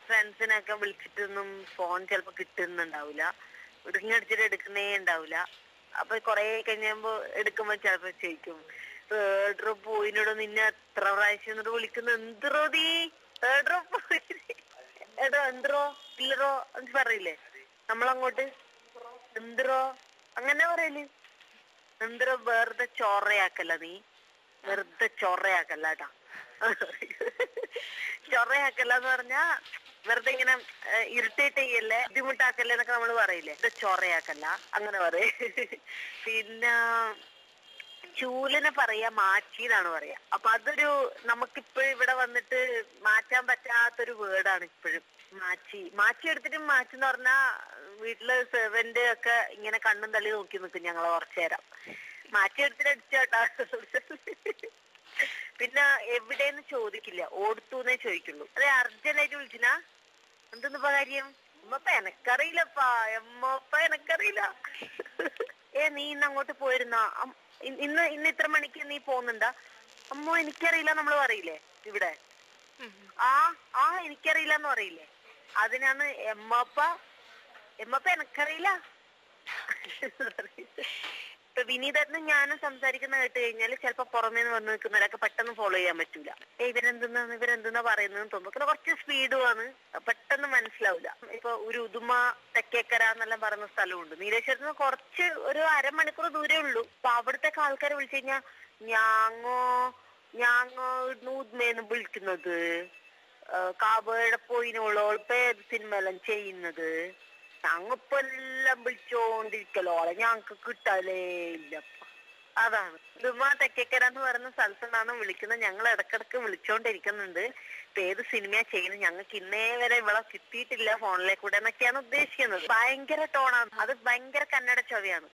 ഫ്രണ്ട്സിനൊക്കെ വിളിച്ചിട്ടൊന്നും ഫോൺ ചിലപ്പോ കിട്ടുന്നുണ്ടാവില്ല. ഇടുങ്ങടിച്ചിട്ട് എടുക്കുന്നേ ഉണ്ടാവില്ല. അപ്പൊ കൊറേ കഴിഞ്ഞപ്പോ എടുക്കുമ്പോ ചിലപ്പോ ചോദിക്കും, ഏട്രോ പോയിനോടോ നിന്നെ എത്ര പ്രാവശ്യം എന്നിട്ട് വിളിക്കുന്ന, എന്തോ നീ ഏട്രോ പോയി, എടോ എന്തോ ഇല്ലറോ എന്ന് പറയില്ലേ നമ്മളങ്ങോട്ട്, എന്തോ അങ്ങനെ പറയല്. എന്തോ വെറുതെ ചൊറയാക്കല്ല നീ, വെറുതെ ചൊറയാക്കല്ല കേട്ടാ. ചൊറയാക്കല്ല പറഞ്ഞാ വെറുതെ ഇങ്ങനെ ഇറിറ്റേറ്റ് ചെയ്യല്ലേ, ബുദ്ധിമുട്ടാക്കല്ലേ എന്നൊക്കെ നമ്മള് പറയില്ലേ, ഇത് ചൊറയാക്കല്ല അങ്ങനെ പറയും. പിന്നെ ചൂലിനെ പറയാ മാച്ചിന്നാണ് പറയാ. അപ്പൊ അതൊരു നമുക്കിപ്പോഴും ഇവിടെ വന്നിട്ട് മാറ്റാൻ പറ്റാത്തൊരു വേർഡാണ് ഇപ്പോഴും മാച്ചി. മാച്ചി എടുത്തിട്ട് മാച്ചി എന്ന് പറഞ്ഞാ വീട്ടില് സെർവന്റ് ഒക്കെ ഇങ്ങനെ കണ്ണും തള്ളി നോക്കി നിൽക്കും ഞങ്ങളെ കുറച്ചു നേരം. മാറ്റി എടുത്തിട്ട് അടിച്ചോട്ടാ. പിന്നെ എവിടെന്ന് ചോദിക്കില്ല, ഓടുത്തൂന്നേ ചോദിക്കുള്ളൂ. അതെ അർജന്റായിട്ട് വിളിച്ചിനാ, എന്തെന്നിപ്പ കാര്യം? എമ്മപ്പ എനക്കറിയില്ലപ്പാ, എമ്മപ്പ എനക്കറിയില്ല. നീ ഇന്ന് അങ്ങോട്ട് പോയിരുന്നാ? ഇന്ന് ഇത്ര മണിക്ക് നീ പോകുന്നുണ്ടാ? അമ്മോ എനിക്കറിയില്ല നമ്മള് പറയില്ലേ ഇവിടെ. എനിക്കറിയില്ല എന്ന് പറയില്ലേ, അതിനാണ് എമ്മപ്പ എനക്കറിയില്ല. ഇപ്പൊ വിനീതനും ഞാനും സംസാരിക്കുന്ന കേട്ട് കഴിഞ്ഞാല് ചിലപ്പോ പുറമേന്ന് വന്ന് നിൽക്കുന്നവരൊക്കെ പെട്ടെന്ന് ഫോളോ ചെയ്യാൻ പറ്റൂല. ഇവരെന്തെന്നാ പറയുന്നതെന്ന് തോന്നുന്നു. കുറച്ച് സ്പീഡുമാണ്, പെട്ടെന്ന് മനസ്സിലാവില്ല. ഇപ്പൊ ഒരു ഉദുമ തെക്കേക്കര എന്നെല്ലാം പറയുന്ന സ്ഥലമുണ്ട്. നീലേശ്വരത്ത് നിന്ന് കുറച്ച് ഒരു അരമണിക്കൂർ ദൂരേ ഉള്ളൂ. അപ്പൊ അവിടത്തെ ആൾക്കാരെ വിളിച്ചു കഴിഞ്ഞാൽ ഞാങ്ങോ ഉദ്മേന്ന് വിളിക്കുന്നത്, കാബയുടെ പോയിനോളോ ഇപ്പൊ ഏത് സിനിമയെല്ലാം ചെയ്യുന്നത്, ഞങ്ങിപ്പോ എല്ലാം വിളിച്ചോണ്ടിരിക്കലോ, ഞങ്ങക്ക് കിട്ടാലേ ഇല്ലപ്പ. അതാണ് ഉദുമ തെക്കേക്കര എന്ന് പറയുന്ന സ്ഥലത്തു നിന്നാണ് വിളിക്കുന്നത്. ഞങ്ങൾ ഇടക്കിടക്ക് വിളിച്ചോണ്ടിരിക്കുന്നുണ്ട്. ഇപ്പൊ ഏത് സിനിമയാ ചെയ്യുന്നത്, ഞങ്ങൾക്ക് ഇന്നേ വരെ ഇവിടെ കിട്ടിയിട്ടില്ല ഫോണിലെ കൂടെ എന്നൊക്കെയാണ് ഉദ്ദേശിക്കുന്നത്. ഭയങ്കര ടോണാണ് അത്, ഭയങ്കര കന്നഡ ചൊവയാണ്.